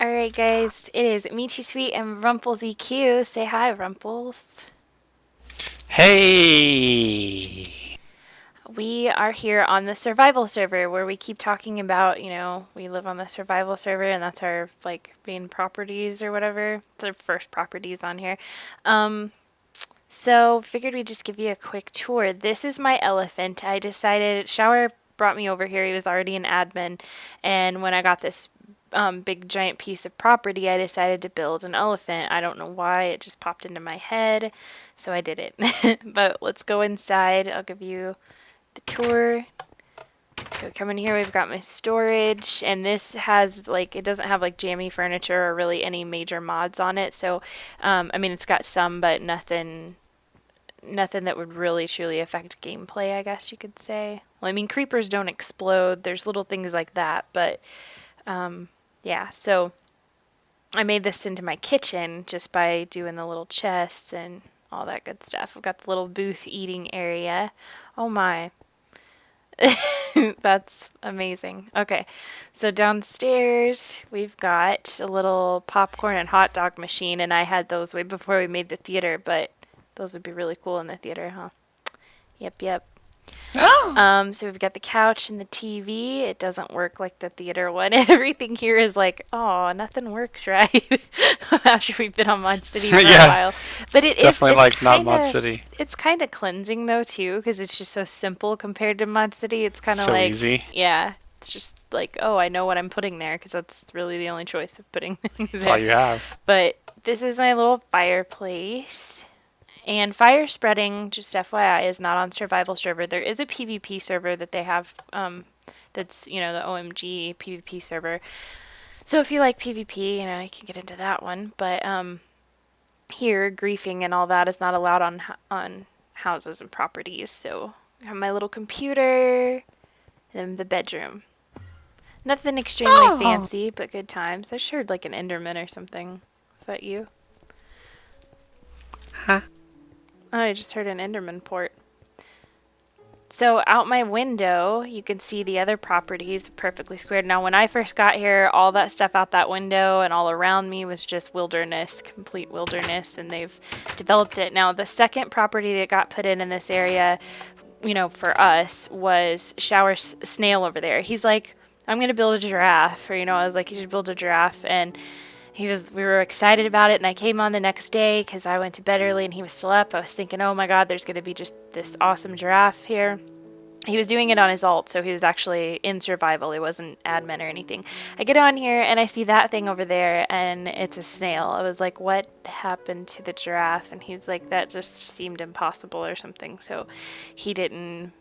Alright, guys, it is Me Too Sweet and Rumples EQ. Say hi, Rumples. Hey! We are here on the survival server where we keep talking about, we live on the survival server and that's our, main properties or whatever. It's our first properties on here. Um, so figured we'd just give you a quick tour. This is my elephant. I decided, Shower brought me over here. He was already an admin. And when I got this big giant piece of property, I decided to build an elephant. I don't know why, it just popped into my head, so I did it. But let's go inside. I'll give you the tour. So come in here, we've got my storage, and this has it doesn't have jammy furniture or really any major mods on it. So, I mean, it's got some, but nothing that would really truly affect gameplay, I guess you could say. Well, I mean, creepers don't explode. There's little things like that, but yeah. So I made this into my kitchen just by doing the little chests and all that good stuff. I've got the little booth eating area. Oh my. That's amazing. Okay, so downstairs we've got a little popcorn and hot dog machine, and I had those way before we made the theater, but those would be really cool in the theater, huh? Yep, yep. Oh! So we've got the couch and the TV. It doesn't work like the theater one. Everything here is like, oh, nothing works right after we've been on Mod City for a Yeah, while. But it is, definitely like not Mod City. it's kind of cleansing though too, because it's just so simple compared to Mod City. It's kind of So like, easy. yeah, it's just like, oh, I know what I'm putting there because that's really the only choice of putting things That's all there. you have. But this is my little fireplace. And fire spreading, just FYI, is not on survival server. There is a PvP server that they have, that's, the OMG PvP server. So if you like PvP, you can get into that one. But here, griefing and all that is not allowed on houses and properties. So I have my little computer and the bedroom. Nothing extremely Oh! fancy, but good times. I just heard like an Enderman or something. Is that you? Huh? Oh, I just heard an Enderman port. So out my window, you can see the other properties perfectly squared. Now, when I first got here, all that stuff out that window and all around me was just wilderness, complete wilderness, and they've developed it. Now, the second property that got put in this area, for us, was Shower's snail over there. He's like, I'm gonna build a giraffe, or I was like, you should build a giraffe, and we were excited about it, and I came on the next day because I went to bed early and he was still up. I was thinking, oh my god, there's going to be just this awesome giraffe here. He was doing it on his alt, so he was actually in survival. He wasn't admin or anything. I get on here and I see that thing over there, and it's a snail. I was like, what happened to the giraffe? And he's like, that just seemed impossible or something. So he didn't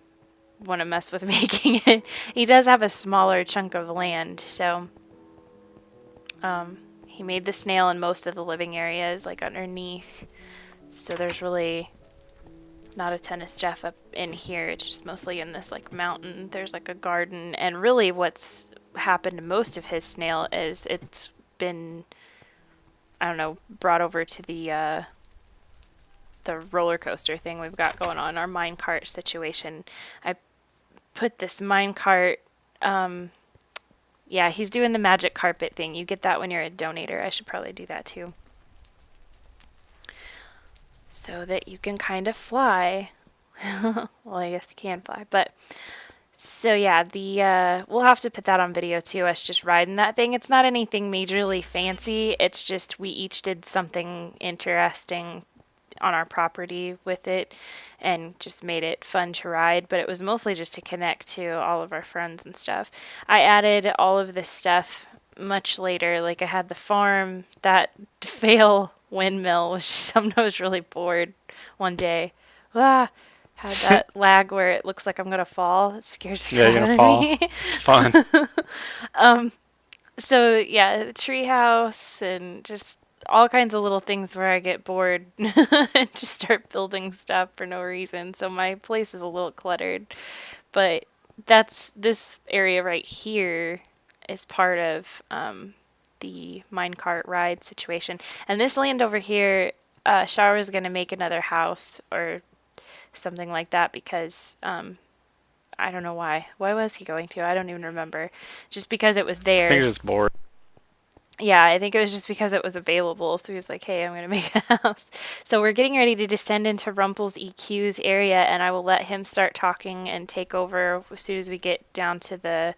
want to mess with making it. He does have a smaller chunk of land, so he made the snail in most of the living areas, like underneath. So there's really not a ton of stuff up in here. It's just mostly in this mountain. There's a garden, and really what's happened to most of his snail is it's been, I don't know, brought over to the roller coaster thing we've got going on, our minecart situation. I put this minecart. Yeah, he's doing the magic carpet thing. You get that when you're a donator. I should probably do that too. So that you can kind of fly. Well, I guess you can fly, but so yeah, the we'll have to put that on video too, us just riding that thing. It's not anything majorly fancy. It's just we each did something interesting on our property with it and just made it fun to ride, but it was mostly just to connect to all of our friends and stuff. I added all of this stuff much later. Like I had the farm, that fail windmill was just something I was really bored one day. Ah, had that lag where it looks like I'm gonna fall. It scares the Yeah, you're crap gonna out of fall. me. It's fun. So yeah, the treehouse and just all kinds of little things where I get bored and just start building stuff for no reason. So my place is a little cluttered, but that's this area right here is part of the minecart ride situation. And this land over here, Shower is going to make another house or something like that because I don't know why. Why was he going to? I don't even remember. Just because it was I think there. you're just bored. Yeah, I think it was just because it was available. So he was like, hey, I'm going to make a house. So we're getting ready to descend into Rumple's EQ's area, and I will let him start talking and take over as soon as we get down to the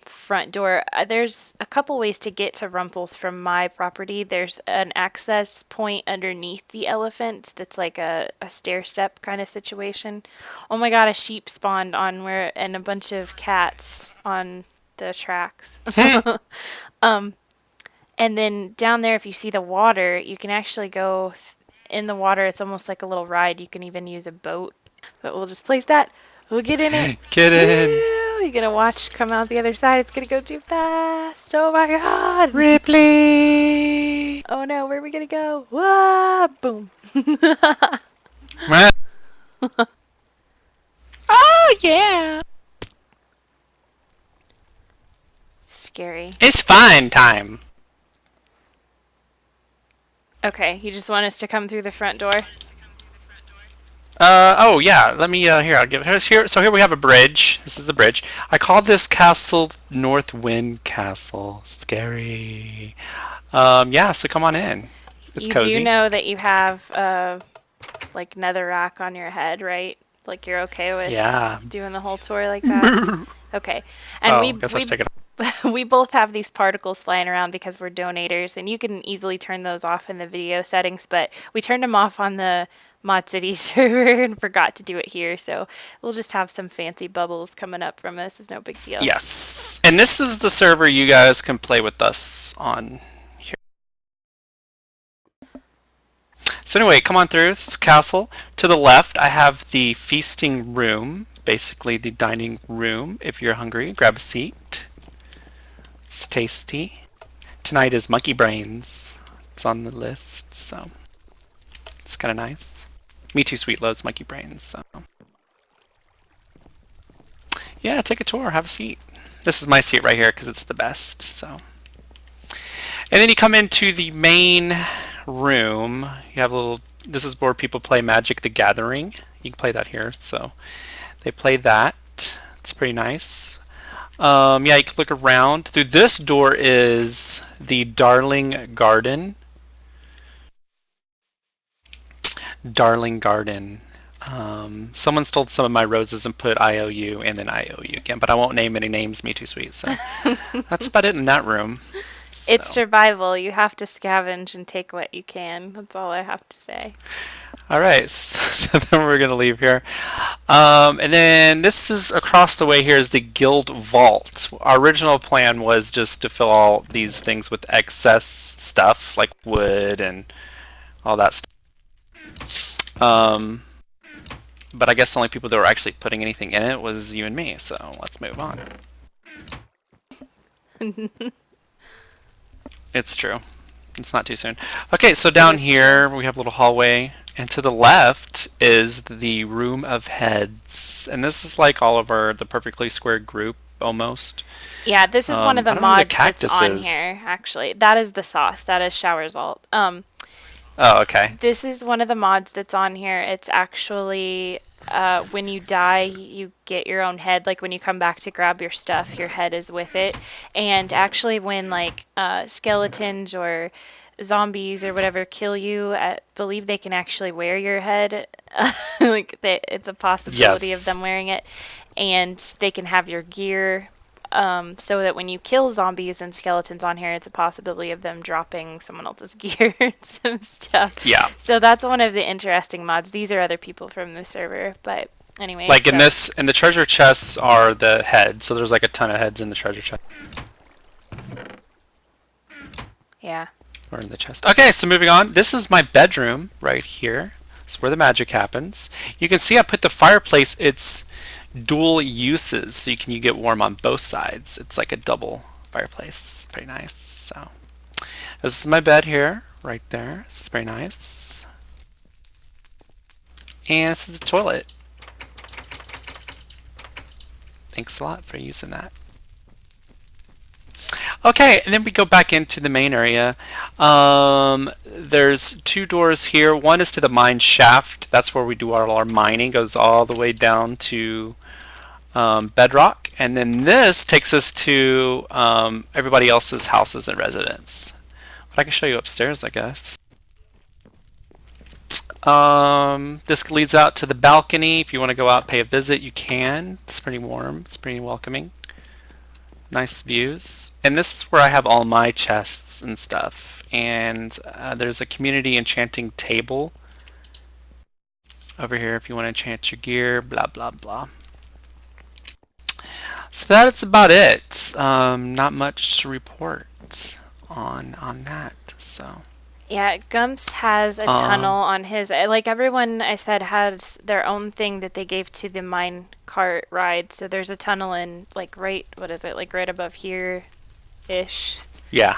front door. There's a couple ways to get to Rumple's from my property. There's an access point underneath the elephant that's like a stair step kind of situation. Oh my god, a sheep spawned on where and a bunch of cats on the tracks. And then down there, if you see the water, you can actually go in the water. It's almost like a little ride. You can even use a boat. But we'll just place that. We'll get in it. Get in. Woo! You're gonna watch come out the other side. It's gonna go too fast. Oh my god. Ripley. Oh no, where are we gonna go? Wah! Boom. Oh yeah. Scary. It's fine time. Okay, you just want us to come through the front door? Oh yeah, let me, here, I'll give it here. So here we have a bridge. This is the bridge. I call this castle North Wind Castle. Scary. Yeah, so come on in. It's You cozy. do know that you have like netherrack on your head, right? Like you're okay with Yeah. doing the whole tour like that? Okay. And Oh, guess I should take it off. we both have these particles flying around because we're donators, and you can easily turn those off in the video settings, but we turned them off on the Mod City server and forgot to do it here, so we'll just have some fancy bubbles coming up from us. It's no big deal. Yes. And this is the server you guys can play with us on here. So anyway, come on through. This is castle. To the left, I have the feasting room, basically the dining room. If you're hungry, grab a seat. It's tasty. Tonight is monkey brains. It's on the list, so it's kind of nice. Me Too Sweet loves monkey brains, so yeah, take a tour, have a seat. This is my seat right here because it's the best. So, and then you come into the main room. You have a little. This is where people play Magic: The Gathering. You can play that here. So they play that. It's pretty nice. Yeah, you can look around. Through this door is the Darling Garden. Darling Garden. Someone stole some of my roses and put IOU and then IOU again, but I won't name any names, Me Too Sweet. So that's about it in that room. It's So. survival. You have to scavenge and take what you can. That's all I have to say. All right, so then we're gonna leave here, and then this is across the way. Here is the Guild Vault. Our original plan was just to fill all these things with excess stuff like wood and all that stuff. But I guess the only people that were actually putting anything in it was you and me. So let's move on. It's true. It's not too soon. Okay, so down here we have a little hallway. And to the left is the Room of Heads. And this is like all of the perfectly square group, almost. Yeah, this is one of the I don't know where the mods that's on cactuses. here, actually. That is the sauce. That is Shower Salt. Oh, okay. This is one of the mods that's on here. It's actually when you die, you get your own head. Like when you come back to grab your stuff, your head is with it. And actually, when like skeletons or zombies or whatever kill you, I believe they can actually wear your head. Like it's a possibility of Yes. them wearing it, and they can have your gear. So that when you kill zombies and skeletons on here, it's a possibility of them dropping someone else's gear and some stuff. Yeah. So that's one of the interesting mods. These are other people from the server, but anyway. Like in so- the treasure chests are the heads. So there's like a ton of heads in the treasure chest. Yeah. Or in the chest. Okay, so moving on. This is my bedroom right here. It's where the magic happens. You can see I put the fireplace. It's dual uses, so you get warm on both sides. It's like a double fireplace. Pretty nice. So this is my bed here, right there. It's very nice. And this is the toilet. Thanks a lot for using that. Okay, and then we go back into the main area. There's two doors here. One is to the mine shaft. That's where we do all our mining. Goes all the way down to bedrock. And then this takes us to everybody else's houses and residence. But I can show you upstairs, I guess. This leads out to the balcony. If you want to go out and pay a visit, you can. It's pretty warm. It's pretty welcoming. Nice views. And this is where I have all my chests and stuff. And there's a community enchanting table over here if you want to enchant your gear, blah, blah, blah. So that's about it. Not much to report on that. So Yeah, Gumps has a tunnel on his. Like everyone I said has their own thing that they gave to the mine cart ride. So there's a tunnel in like what is it? Like right above here ish. yeah,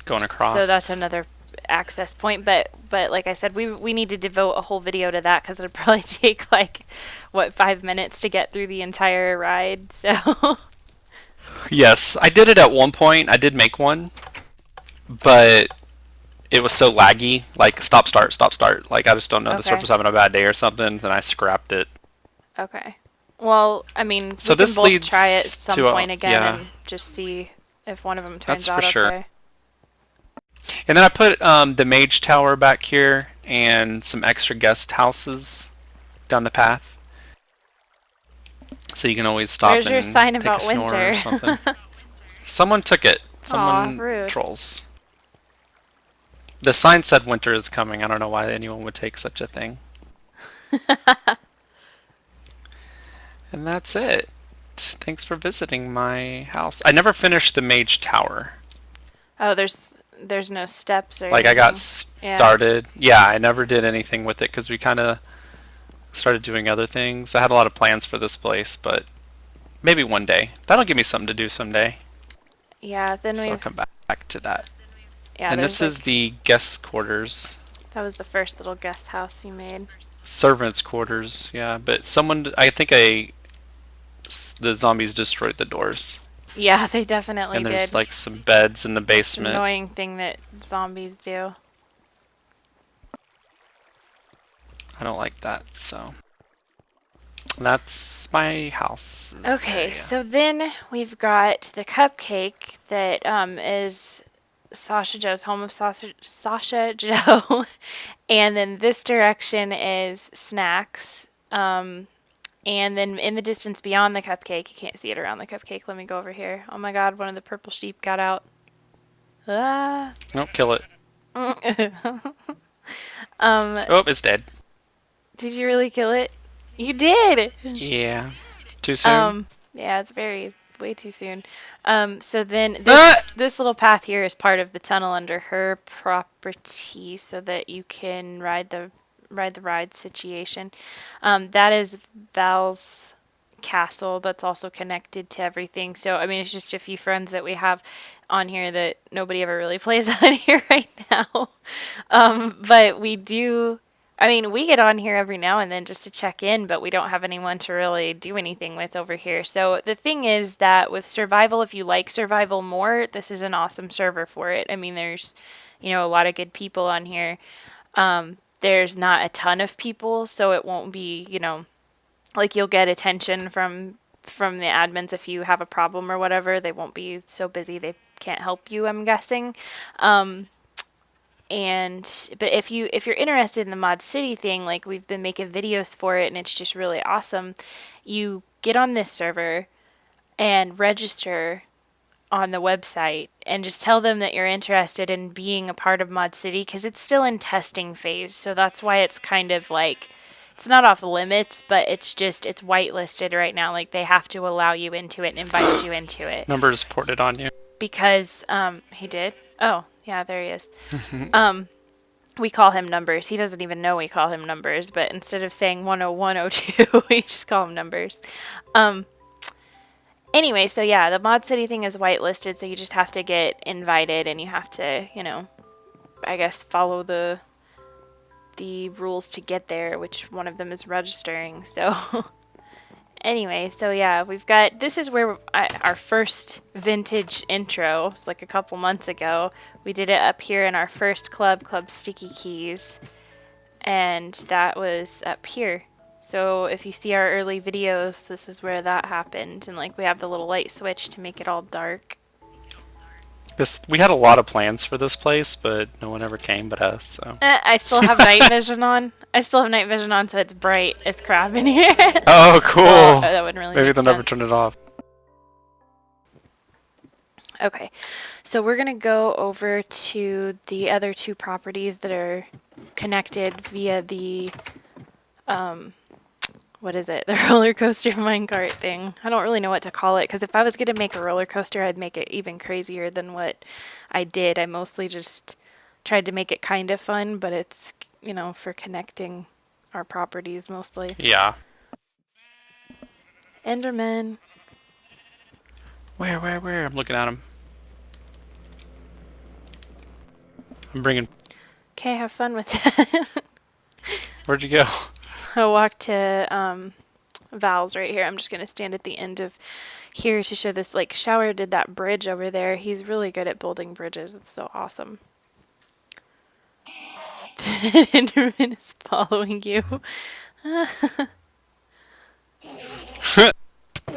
going across. So that's another access point, but like I said, we need to devote a whole video to that because it'll probably take like what 5 minutes to get through the entire ride. So Yes, I did it at one point. I did make one, but it was so laggy. Like stop, start, stop, start. Like I just don't know. The server's having a bad day or something, and I scrapped it. Okay. Well, I mean, so we this can both leads try it some to point again and just see if one of them turns out for sure. okay. And then I put the mage tower back here and some extra guest houses down the path. So you can always stop There's and your sign take about a snore winter. or something. Someone took it. Someone rude. trolls. The sign said winter is coming. I don't know why anyone would take such a thing. And that's it. Thanks for visiting my house. I never finished the mage tower. Oh, there's no steps or like anything. I got started. Yeah, I never did anything with it because we kind of started doing other things. I had a lot of plans for this place, but maybe one day. That'll give me something to do someday. Yeah, then so I'll come back to that. Yeah, and this is the guest quarters. That was the first little guest house you made. Servants' quarters, yeah. But I think the zombies destroyed the doors. Yeah, they definitely did. And there's like some beds in the basement. It's an annoying thing that zombies do. I don't like that, so that's my house. Okay, so then we've got the cupcake that is Sasha Joe's home of Sasha Joe, and then this direction is snacks. And then in the distance beyond the cupcake, you can't see it around the cupcake. Let me go over here. Oh my god, one of the purple sheep got out. Ah. Nope, kill it. Oh, it's dead. Did you really kill it? You did! Yeah. Too soon? Yeah, it's way too soon. So then this little path here is part of the tunnel under her property so that you can ride the ride situation. That is Val's castle that's also connected to everything. So, I mean, it's just a few friends that we have on here that nobody ever really plays on here right now. But we do, I mean, we get on here every now and then just to check in, but we don't have anyone to really do anything with over here. So the thing is that with survival, if you like survival more, this is an awesome server for it. I mean, there's, a lot of good people on here. There's not a ton of people, so it won't be, like you'll get attention from the admins if you have a problem or whatever. They won't be so busy they can't help you, I'm guessing. But if you're interested in the Mod City thing, like we've been making videos for it and it's just really awesome, you get on this server and register on the website and just tell them that you're interested in being a part of Mod City because it's still in testing phase. So that's why it's kind of like, it's not off limits, but it's whitelisted right now. Like they have to allow you into it and invite you into it. Numbers ported on you. Because, he did? Oh, yeah, there he is. We call him Numbers. He doesn't even know we call him Numbers, but instead of saying 10102, we just call him Numbers. Anyway, so yeah, the Mod City thing is whitelisted, so you just have to get invited and you have to, I guess follow the rules to get there, which one of them is registering. So anyway, so yeah, this is where our first vintage intro was like a couple months ago. We did it up here in our first Club Sticky Keys, and that was up here. So if you see our early videos, this is where that happened. And like we have the little light switch to make it all dark. We had a lot of plans for this place, but no one ever came but us. So. I still have night vision on. I still have night vision on, so it's bright as crap in here. Oh, cool. So that wouldn't really Maybe make they'll sense. never turn it off. Okay, so we're gonna go over to the other two properties that are connected via the what is it? The roller coaster minecart thing. I don't really know what to call it because if I was gonna make a roller coaster, I'd make it even crazier than what I did. I mostly just tried to make it kind of fun, but it's, you know, for connecting our properties mostly. Yeah. Enderman. Where? I'm looking at him. I'm bringing. Okay, have fun with that. Where'd you go? I walked to Val's right here. I'm just gonna stand at the end of here to show this. Like, Shower did that bridge over there. He's really good at building bridges. It's so awesome. Enderman is following you.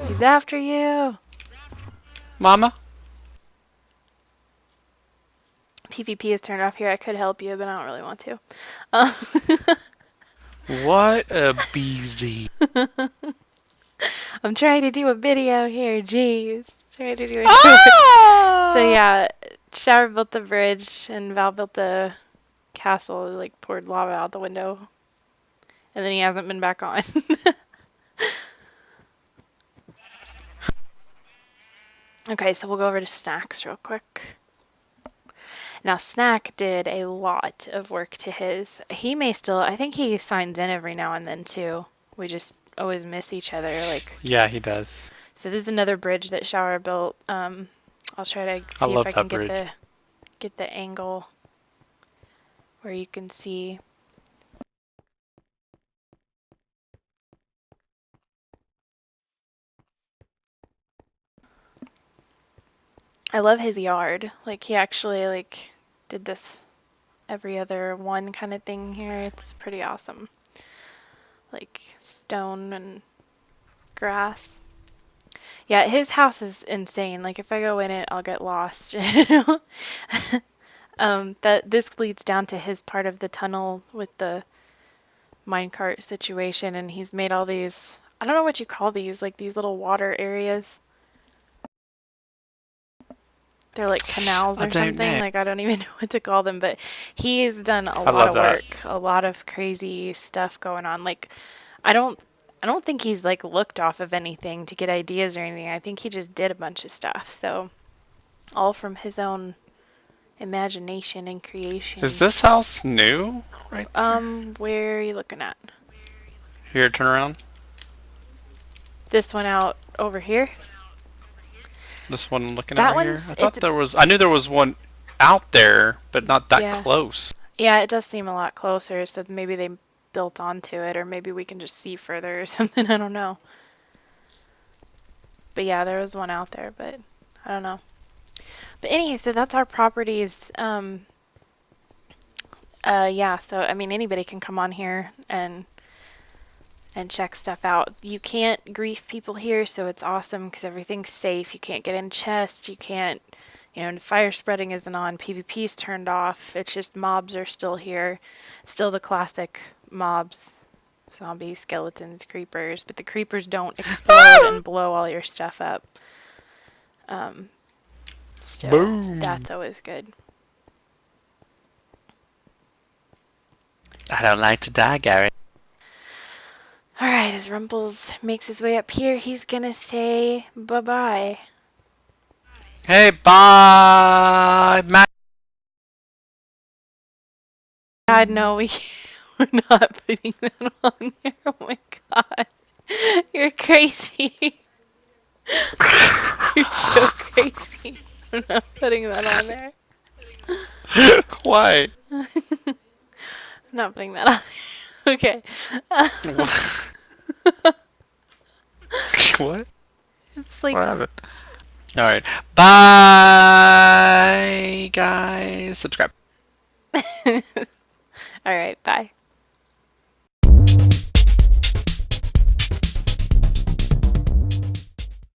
He's after you. Mama? PvP is turned off here. I could help you, but I don't really want to. What a busy. I'm trying to do a video here. Jeez. Trying to do a Ah! So yeah, Shower built the bridge and Val built the castle, like poured lava out the window. And then he hasn't been back on. Okay, so we'll go over to Snacks real quick. Now, Snack did a lot of work to his. He may still, I think he signs in every now and then too. We just always miss each other. Like, Yeah, he does. so this is another bridge that Shower built. I'll try to I see love if I can that bridge. get the angle where you can see. I love his yard. Like, he actually like did this every other one kind of thing here. It's pretty awesome. Like stone and grass. Yeah, his house is insane. Like, if I go in it, I'll get lost. That this leads down to his part of the tunnel with the minecart situation, and he's made all these, I don't know what you call these, like these little water areas. They're like canals I or don't something. know. Like, I don't even know what to call them, but he's done a I lot love of that. work, a lot of crazy stuff going on. Like, I don't think he's like looked off of anything to get ideas or anything. I think he just did a bunch of stuff. So, all from his own imagination and creation. Is this house new? Right. Where are you looking at? Here, turn around. This one out over here? This one I'm looking That at right here. one's- I thought it's- there was. I knew there was one out there, but not that Yeah. close. Yeah, it does seem a lot closer, so maybe they built onto it, or maybe we can just see further or something. I don't know. But yeah, there was one out there, but I don't know. But anyway, so that's our properties. Yeah, so I mean, anybody can come on here and check stuff out. You can't grief people here, so it's awesome because everything's safe. You can't get in chests. You can't, you know, fire spreading isn't on. PvP's turned off. It's just mobs are still here. Still the classic mobs. Zombies, skeletons, creepers. But the creepers don't explode and blow all your stuff up. So Boom. that's always good. I don't like to die, Gary. Alright, as Rumples makes his way up here, he's gonna say bye-bye. Hey, bye, Matt. God, no, we're not putting that on there. Oh my god. You're crazy. You're so crazy. I'm not putting that on there. Why? I'm not putting that on there. Okay. What? It's like, What happened? All right. Bye, guys. Subscribe. alright, bye.